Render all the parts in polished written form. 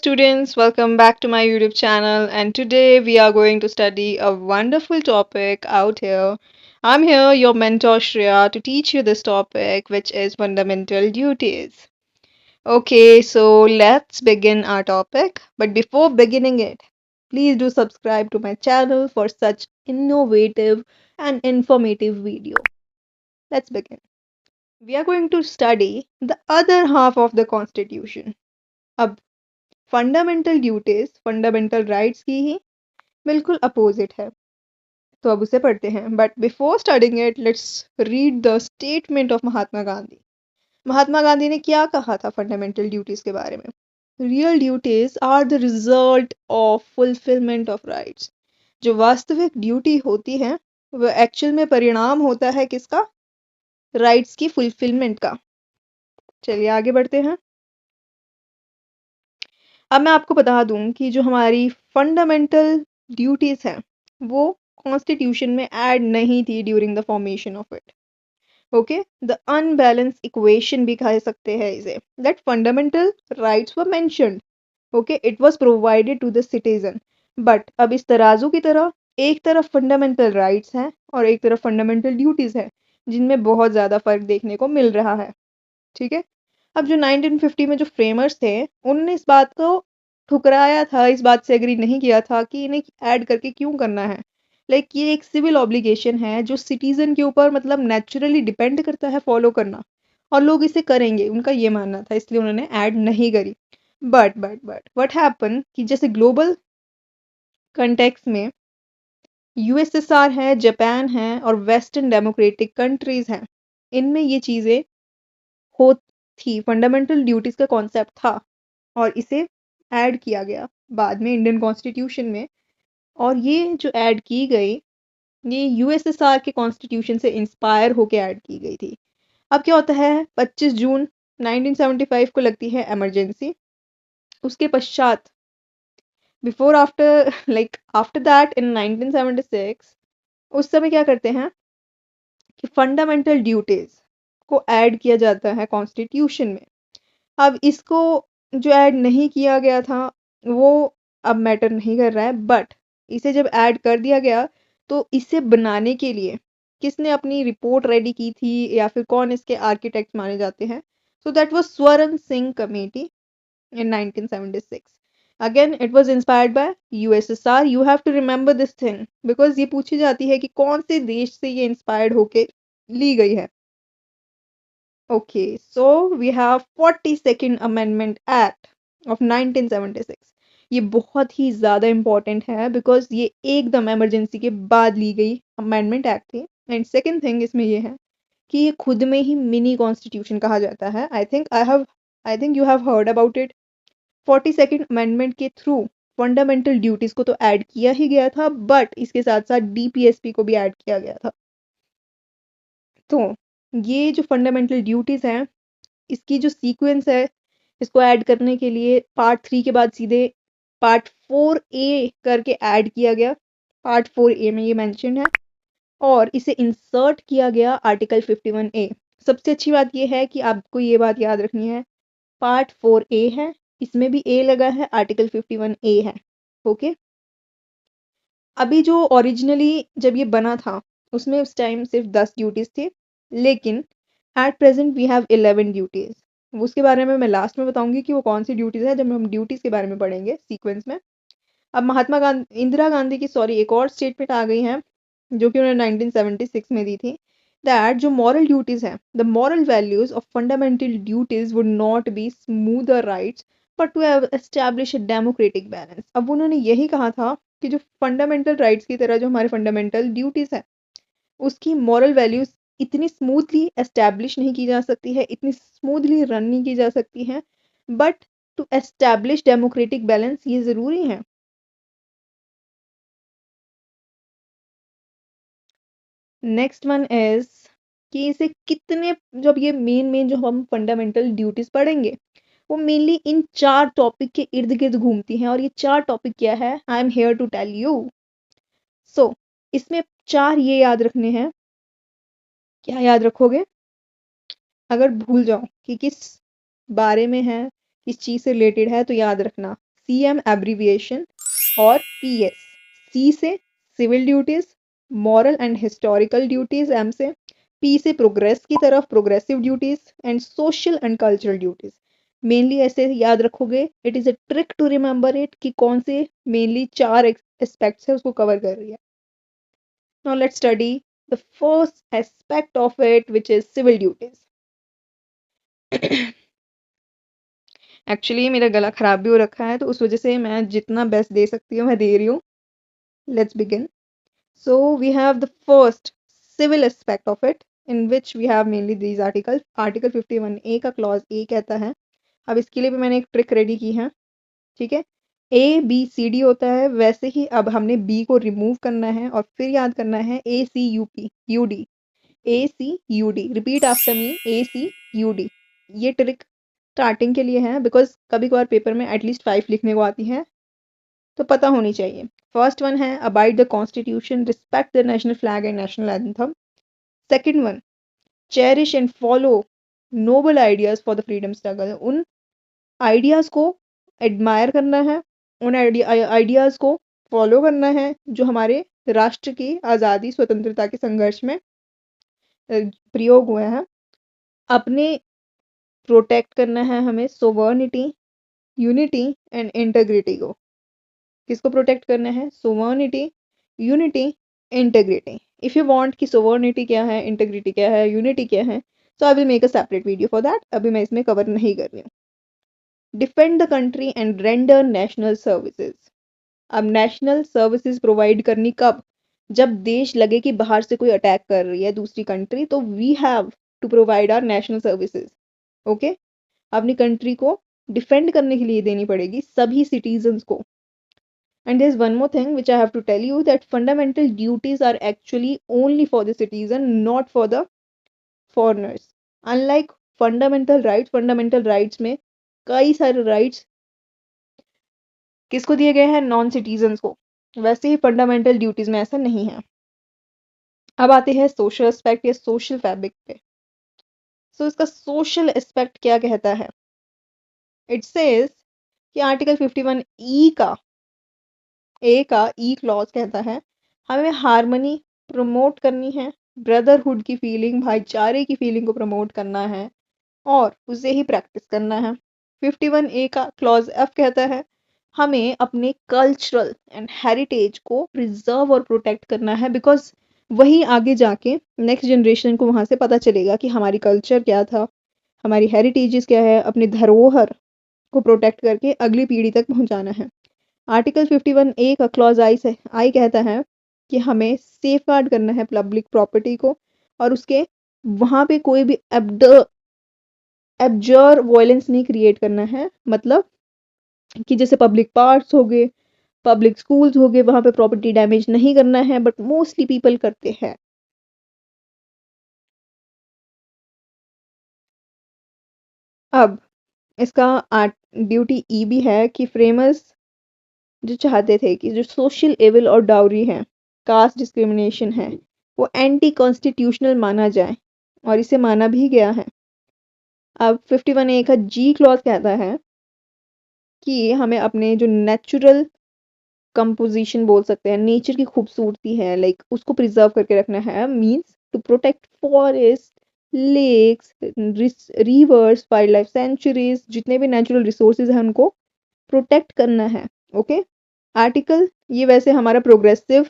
students, welcome back to my YouTube channel. And today we are going to study a wonderful topic out here. I'm here, your mentor Shreya, to teach you this topic, which is fundamental duties. Okay, so let's begin our topic. But before beginning it, please do subscribe to my channel for such innovative and informative video. Let's begin. We are going to study the other half of the Constitution. अब fundamental duties fundamental rights की ही बिल्कुल opposite है, तो अब उसे पढ़ते हैं। But before starting it, let's read the statement of Mahatma Gandhi. Mahatma Gandhi ने क्या कहा था फंडामेंटल ड्यूटीज के बारे में? Real duties are the result of fulfilment of rights. जो वास्तविक ड्यूटी होती है वो एक्चुअल में परिणाम होता है किसका? राइट्स की फुलफिलमेंट का। चलिए आगे बढ़ते हैं। अब मैं आपको बता दूं कि जो हमारी फंडामेंटल ड्यूटीज हैं वो कॉन्स्टिट्यूशन में ऐड नहीं थी during the formation of it. Okay, the unbalance equation भी कह सकते हैं इसे, that fundamental rights were mentioned. Okay, it was provided to the citizen. But अब इस तराजू की तरह एक तरफ फंडामेंटल राइट्स हैं और एक तरफ फंडामेंटल ड्यूटीज हैं, जिनमें बहुत ज़्यादा फर्क देखने को मिल रहा है। ठीक है, अब जो 1950 में जो फ्रेमर्स थे उन्होंने इस बात को ठुकराया था, इस बात से एग्री नहीं किया था कि इन्हें ऐड करके क्यों करना है। लाइक ये एक सिविल ऑब्लिगेशन है जो सिटीजन के ऊपर मतलब नेचुरली डिपेंड करता है फॉलो करना, और लोग इसे करेंगे, उनका ये मानना था, इसलिए उन्होंने ऐड नहीं करी। बट व्हाट हैपन कि जैसे ग्लोबल कंटेक्स में यूएसएसआर है, जापान है और वेस्टर्न डेमोक्रेटिक कंट्रीज हैं, इनमें ये चीज़ें हो थी, फंडामेंटल ड्यूटीज का कॉन्सेप्ट था और इसे ऐड किया गया बाद में इंडियन कॉन्स्टिट्यूशन में। और ये जो ऐड की गई ये यूएसएसआर के कॉन्स्टिट्यूशन से इंस्पायर होके ऐड की गई थी। अब क्या होता है, 25 जून 1975 को लगती है इमरजेंसी। उसके पश्चात before after like after that in 1976 उस समय क्या करते हैं कि फंडामेंटल ड्यूटीज को ऐड किया जाता है कॉन्स्टिट्यूशन में। अब इसको जो ऐड नहीं किया गया था वो अब मैटर नहीं कर रहा है, बट इसे जब ऐड कर दिया गया तो इसे बनाने के लिए किसने अपनी रिपोर्ट रेडी की थी या फिर कौन इसके आर्किटेक्ट माने जाते हैं? सो that was Swaran Singh committee in 1976। Again it was inspired by USSR. You have to remember this thing because ये पूछी जाती है कि कौन से देश से ये इंस्पायर्ड होके ली गई है। Okay, so we have 42nd Amendment Act of 1976। ये बहुत ही ज़्यादा इम्पोर्टेंट है बिकॉज ये एकदम इमरजेंसी के बाद ली गई अमेंडमेंट एक्ट थी। एंड सेकेंड थिंग इसमें ये है कि ये खुद में ही मिनी कॉन्स्टिट्यूशन कहा जाता है। I think you have heard about it. 42nd amendment के थ्रू फंडामेंटल ड्यूटीज को तो ऐड किया ही गया था, बट इसके साथ साथ डीपीएसपी को भी ऐड किया गया था। तो ये जो फंडामेंटल ड्यूटीज हैं इसकी जो सीक्वेंस है, इसको ऐड करने के लिए पार्ट 3 के बाद सीधे पार्ट 4A करके ऐड किया गया। पार्ट 4A में ये मेंशन है और इसे इंसर्ट किया गया आर्टिकल 51A। सबसे अच्छी बात ये है कि आपको ये बात याद रखनी है, पार्ट 4A है, इसमें भी ए लगा है, आर्टिकल 51A है। ओके, अभी जो ओरिजिनली जब ये बना था उसमें उस टाइम सिर्फ 10 ड्यूटीज थी, लेकिन at present we have 11 duties. उसके बारे में मैं लास्ट में बताऊंगी कि वो कौन सी ड्यूटीज है जब हम ड्यूटीज के बारे में पढ़ेंगे सीक्वेंस में। अब महात्मा गांधी इंदिरा गांधी की एक और स्टेटमेंट आ गई है जो कि उन्होंने 1976 में दी थी, दैट जो मॉरल ड्यूटीज हैं, the moral values of fundamental duties would not be smoother rights but to establish a democratic balance. अब उन्होंने यही कहा था कि जो फंडामेंटल राइट्स की तरह जो हमारे फंडामेंटल ड्यूटीज है उसकी मॉरल वैल्यूज इतनी स्मूथली एस्टैब्लिश नहीं की जा सकती है, इतनी स्मूथली रन नहीं की जा सकती है, but to establish democratic balance ये ज़रूरी है। नेक्स्ट वन इज कि इसे कितने, जब ये मेन जो हम फंडामेंटल ड्यूटीज पढ़ेंगे वो मेनली इन 4 टॉपिक के इर्द गिर्द घूमती हैं। और ये 4 टॉपिक क्या है, I am here to tell you. So इसमें 4 ये याद रखने हैं। क्या याद रखोगे? अगर भूल जाओ कि किस बारे में है, किस चीज़ से रिलेटेड है, तो याद रखना CM एब्रीविएशन, और PS, C से civil duties, moral and historical duties, M से, P से प्रोग्रेस की तरफ progressive duties, and social and cultural duties. Mainly ऐसे याद रखोगे, it is a trick to remember it कि कौन से मेनली 4 एस्पेक्ट्स है उसको कवर कर रही है। Now let's study the first aspect of it which is civil duties. Actually मेरा गला खराब भी हो रखा है, तो उस वजह से मैं जितना बेस्ट दे सकती हूँ मैं दे रही हूँ। Let's begin. So we have the first civil aspect of it, in which we have mainly these articles. Article 51A का clause A कहता है, अब इसके लिए भी मैंने एक ट्रिक रेडी की है, ठीक है। ABCD होता है, वैसे ही अब हमने B को रिमूव करना है और फिर याद करना है ACUD, ACUD, repeat after me, ACUD। ये ट्रिक स्टार्टिंग के लिए है, बिकॉज कभी कभार पेपर में एटलीस्ट 5 लिखने को आती है, तो पता होनी चाहिए। फर्स्ट वन है abide the constitution, respect the national flag and national anthem. Second one, cherish and follow noble ideas for the freedom struggle, उन आइडियाज को एडमायर करना है, उन आइडियाज को फॉलो करना है जो हमारे राष्ट्र की आज़ादी स्वतंत्रता के संघर्ष में प्रयोग हुए हैं। अपने प्रोटेक्ट करना है हमें सोवर्निटी, यूनिटी एंड इंटेग्रिटी को। किसको प्रोटेक्ट करना है? Sovereignty, unity, integrity. If you want कि सोवर्निटी क्या है, इंटेग्रिटी क्या है, यूनिटी क्या है, तो I will make a separate video for that, अभी मैं इसमें कवर नहीं कर रही हूँ। Defend the country and render national services. अब नेशनल सर्विसेज प्रोवाइड करनी कब? जब देश लगे कि बाहर से कोई अटैक कर रही है दूसरी कंट्री, तो we have to provide our national services. Okay, अपनी कंट्री को डिफेंड करने के लिए देनी पड़ेगी सभी सिटीजन्स को। And there's one more thing which I have to tell you, that fundamental duties are actually only for the citizen, not for the foreigners. Unlike fundamental rights में कई सारे rights किसको दिए गए हैं? नॉन सिटीजन्स को। वैसे ही फंडामेंटल ड्यूटीज में ऐसा नहीं है। अब आते हैं सोशल एस्पेक्ट या सोशल फैब्रिक पे। सो इसका सोशल एस्पेक्ट क्या कहता है? इट सेज कि आर्टिकल 51E का ई क्लॉज कहता है हमें हार्मनी प्रमोट करनी है, ब्रदरहुड की फीलिंग, भाईचारे की फीलिंग को प्रमोट करना है और उसे ही प्रैक्टिस करना है। 51A का क्लॉज F कहता है हमें अपने कल्चरल एंड हेरिटेज को प्रिजर्व और प्रोटेक्ट करना है, बिकॉज वही आगे जाके नेक्स्ट जनरेशन को वहाँ से पता चलेगा कि हमारी कल्चर क्या था, हमारी हेरिटेजेस क्या है, अपने धरोहर को प्रोटेक्ट करके अगली पीढ़ी तक पहुँचाना है। आर्टिकल 51A का क्लॉज आई कहता है कि हमें सेफ गार्ड करना है पब्लिक प्रॉपर्टी को, और उसके वहाँ पे कोई भी एब्जर वायलेंस नहीं क्रिएट करना है। मतलब कि जैसे पब्लिक पार्क्स हो गए, पब्लिक स्कूल्स हो गए, वहाँ पे प्रॉपर्टी डैमेज नहीं करना है, बट मोस्टली पीपल करते हैं। अब इसका ड्यूटी ई भी है कि फ्रेमर्स जो चाहते थे कि जो सोशल एविल और डाउरी है, कास्ट डिस्क्रिमिनेशन है, वो एंटी कॉन्स्टिट्यूशनल माना जाए, और इसे माना भी गया है। अब 51A का जी क्लॉज कहता है कि हमें अपने जो नेचुरल कंपोजिशन बोल सकते हैं, नेचर की खूबसूरती है, लाइक उसको प्रिजर्व करके रखना है, means to protect forest, lakes, rivers, wild life sanctuaries, जितने भी नेचुरल रिसोर्सेज हैं उनको प्रोटेक्ट करना है। ओके, आर्टिकल ये वैसे हमारा प्रोग्रेसिव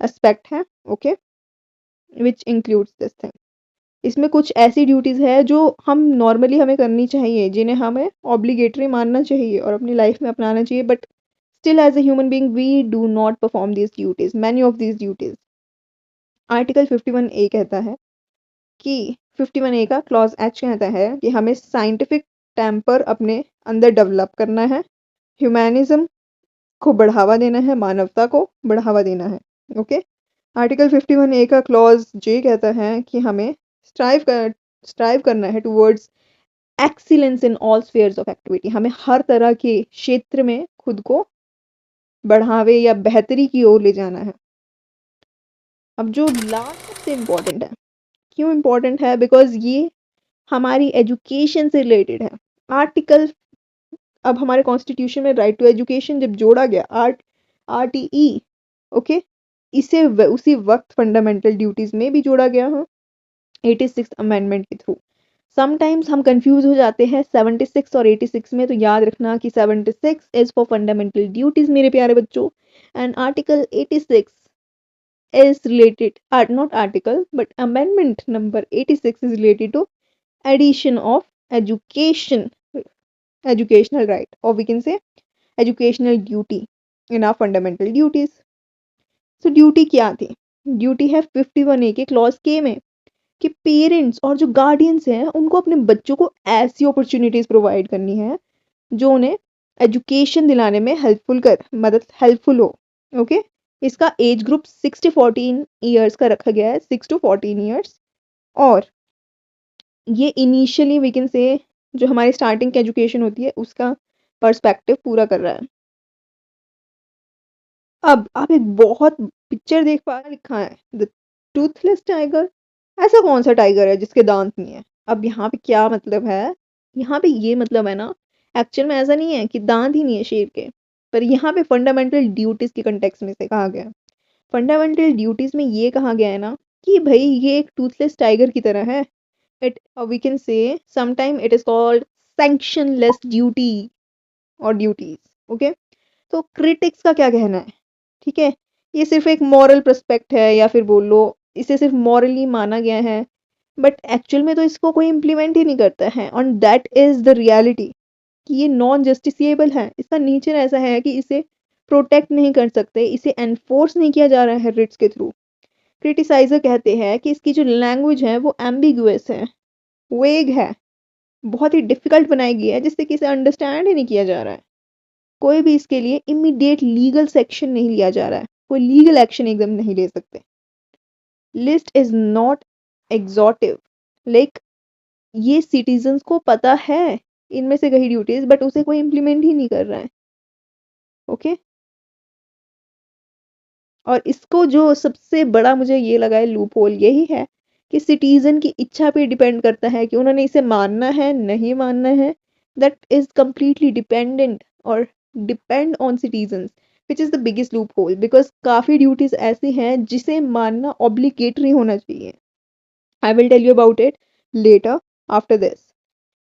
एस्पेक्ट है, okay, which includes this thing. इसमें कुछ ऐसी ड्यूटीज है जो हम नॉर्मली हमें करनी चाहिए, जिन्हें हमें ऑब्लिगेटरी मानना चाहिए और अपनी लाइफ में अपनाना चाहिए, but still as a human being we do not perform this duties, many of this duties. Article 51A कहता है कि 51A का क्लॉज एच कहता है कि हमें साइंटिफिक टेम्पर अपने अंदर डेवलप करना है, ह्यूमैनिज्म को बढ़ावा देना है, मानवता को बढ़ावा देना है। ओके, आर्टिकल 51A का क्लॉज जे कहता है कि हमें स्ट्राइव करना है towards excellence in all spheres of activity, हमें हर तरह के क्षेत्र में खुद को बढ़ावे या बेहतरी की ओर ले जाना है। अब जो लास्ट सबसे इम्पोर्टेंट है, क्यों इम्पोर्टेंट है? बिकॉज ये हमारी एजुकेशन से रिलेटेड है। आर्टिकल अब हमारे कॉन्स्टिट्यूशन में राइट टू एजुकेशन जब जोड़ा गया, RTE, ओके, इसे उसी वक्त फंडामेंटल ड्यूटीज में भी जोड़ा गया। हाँ, 86 अमेंडमेंट के थ्रू। समटाइम्स हम कंफ्यूज हो जाते हैं 76 और 86 में, तो याद रखना कि 76 इज फॉर फंडामेंटल ड्यूटीज मेरे प्यारे बच्चों, and article 86 is related, not article, but amendment number 86 is related to addition of education, educational right, or we can say educational duty in our fundamental duties. So duty क्या थी? Duty है 51A के clause के में कि parents और जो guardians हैं उनको अपने बच्चों को ऐसी अपॉर्चुनिटीज प्रोवाइड करनी है जो उन्हें एजुकेशन दिलाने में हेल्पफुल हो। ओके, इसका एज ग्रुप 6 to 14 ईयर्स का रखा गया है, 6 to 14 ईयर्स। और ये इनिशियली वी कैन से जो हमारी स्टार्टिंग की एजुकेशन होती है उसका पर्सपेक्टिव पूरा कर रहा है। अब आप एक बहुत पिक्चर देख पा लिखा है द टूथलेस टाइगर। ऐसा कौन सा टाइगर है जिसके दांत नहीं है? अब यहाँ पे क्या मतलब है? यहाँ पे ये मतलब है ना, एक्चुअल में ऐसा नहीं है कि दांत ही नहीं है शेर के, पर यहाँ पे फंडामेंटल ड्यूटीज के कंटेक्स्ट में से कहा गया है। फंडामेंटल ड्यूटीज में ये कहा गया है ना कि भाई ये एक टूथलेस टाइगर की तरह है। It we can say sometime it is called sanctionless duty और ड्यूटीज। ओके, तो क्रिटिक्स का क्या कहना है? ठीक है, ये सिर्फ एक मॉरल पर्सपेक्ट है, या फिर बोल लो इसे सिर्फ मॉरली माना गया है, बट एक्चुअल में तो इसको कोई इम्प्लीमेंट ही नहीं करता है, और दैट इज द रियलिटी कि ये नॉन जस्टिसिएबल है। इसका नेचर ऐसा है कि इसे प्रोटेक्ट नहीं कर सकते, इसे एनफोर्स नहीं किया जा रहा है रिट्स के थ्रू। क्रिटिसाइजर कहते हैं कि इसकी जो लैंग्वेज है वो एम्बिगुअस है, वेग है, बहुत ही डिफिकल्ट बनाई गई है, जिससे कि इसे अंडरस्टैंड ही नहीं किया जा रहा है। कोई भी इसके लिए इमीडिएट लीगल सेक्शन नहीं लिया जा रहा है, कोई लीगल एक्शन एकदम नहीं ले सकते। लिस्ट इज नॉट एग्जॉटिव, लाइक ये सिटीजन्स को पता है इनमें से कई ड्यूटीज, बट उसे कोई इम्प्लीमेंट ही नहीं कर रहा है। ओके, और इसको जो सबसे बड़ा मुझे ये लगा है लूप होल यही है कि सिटीजन की इच्छा पे डिपेंड करता है कि उन्होंने इसे मानना है नहीं मानना है। दैट इज कंप्लीटली डिपेंडेंट और depend on citizens, which is the biggest loophole, because काफ़ी ड्यूटीज ऐसी हैं जिसे मानना ऑब्लिगेटरी होना चाहिए। I will tell you about it later after this.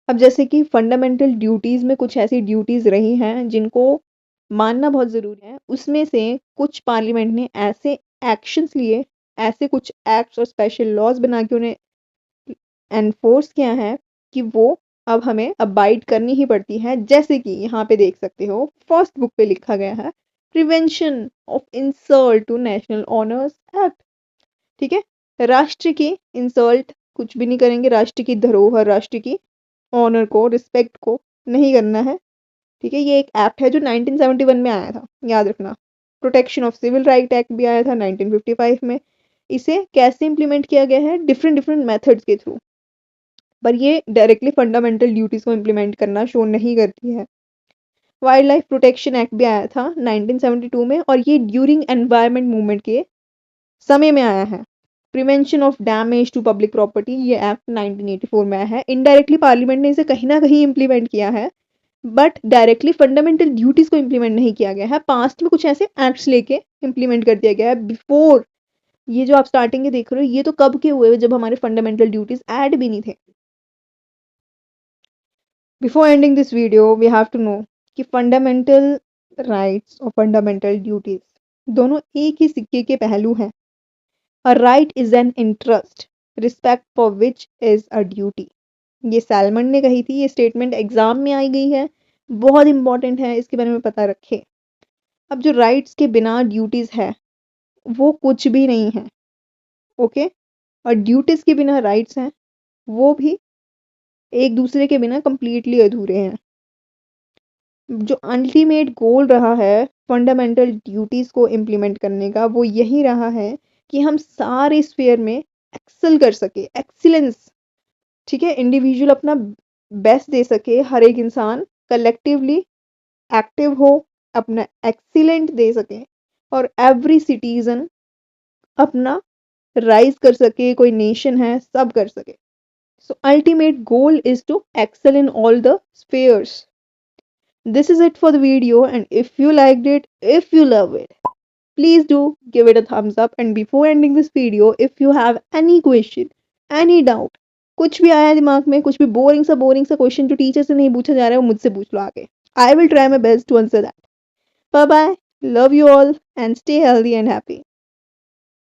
अब जैसे कि फंडामेंटल ड्यूटीज में कुछ ऐसी ड्यूटीज रही हैं जिनको मानना बहुत ज़रूरी है, उसमें से कुछ पार्लियामेंट ने ऐसे एक्शंस लिए, ऐसे कुछ एक्ट्स और स्पेशल लॉज बना के उन्हें एनफोर्स किया है कि वो अब हमें अबाइड करनी ही पड़ती है। जैसे कि यहाँ पे देख सकते हो फर्स्ट बुक पे लिखा गया है prevention of insult to national honours act. ठीक है, राष्ट्र की इंसल्ट कुछ भी नहीं करेंगे, राष्ट्र की धरोहर, राष्ट्र की ऑनर को, रिस्पेक्ट को नहीं करना है। ठीक है, ये एक एक्ट है जो 1971 में आया था, याद रखना। Protection of civil right act भी आया था 1955 में। इसे कैसे इंप्लीमेंट किया गया है? डिफरेंट डिफरेंट मेथड्स के थ्रू, पर ये डायरेक्टली फंडामेंटल ड्यूटीज को इंप्लीमेंट करना शो नहीं करती है। वाइल्ड लाइफ प्रोटेक्शन एक्ट भी आया था 1972 में, और ये ड्यूरिंग एनवायरमेंट मूवमेंट के समय में आया है। Prevention of damage to public property, ये एक्ट 1984 में आया है। इनडायरेक्टली पार्लियामेंट ने इसे कहीं ना कहीं इंप्लीमेंट किया है, बट डायरेक्टली फंडामेंटल ड्यूटीज को इंप्लीमेंट नहीं किया गया है। पास्ट में कुछ ऐसे एक्ट्स लेके इंप्लीमेंट कर दिया गया है। बिफोर ये जो आप स्टार्टिंग के देख रहे हो, ये तो कब के हुए जब हमारे फंडामेंटल ड्यूटीज ऐड भी नहीं थे। Before ending this video we have to know कि फंडामेंटल राइट्स और फंडामेंटल ड्यूटीज दोनों एक ही सिक्के के पहलू हैं। A right is an interest, respect for which is a duty. ये सैलमन ने कही थी, ये स्टेटमेंट एग्जाम में आई गई है, बहुत इंपॉर्टेंट है, इसके बारे में पता रखे। अब जो राइट्स के बिना ड्यूटीज है वो कुछ भी नहीं है। ओके, और ड्यूटीज के बिना राइट्स हैं वो भी एक दूसरे के बिना कंप्लीटली अधूरे हैं। जो अल्टीमेट गोल रहा है फंडामेंटल ड्यूटीज को इम्प्लीमेंट करने का, वो यही रहा है कि हम सारे स्फेयर में एक्सेल कर सके, एक्सीलेंस। ठीक है, इंडिविजुअल अपना बेस्ट दे सके, हर एक इंसान कलेक्टिवली एक्टिव हो, अपना एक्सीलेंट दे सके, और एवरी सिटीजन अपना राइज कर सके, कोई नेशन है सब कर सके। So ultimate goal is to excel in all the spheres. This is it for the video, and if you liked it, if you love it, please do give it a thumbs up. And before ending this video, if you have any question, any doubt, कुछ भी आया दिमाग में, कुछ भी boring सा question जो teacher से नहीं पूछा जा रहा है, वो मुझसे पूछ लो आगे. I will try my best to answer that. Bye bye. Love you all and stay healthy and happy.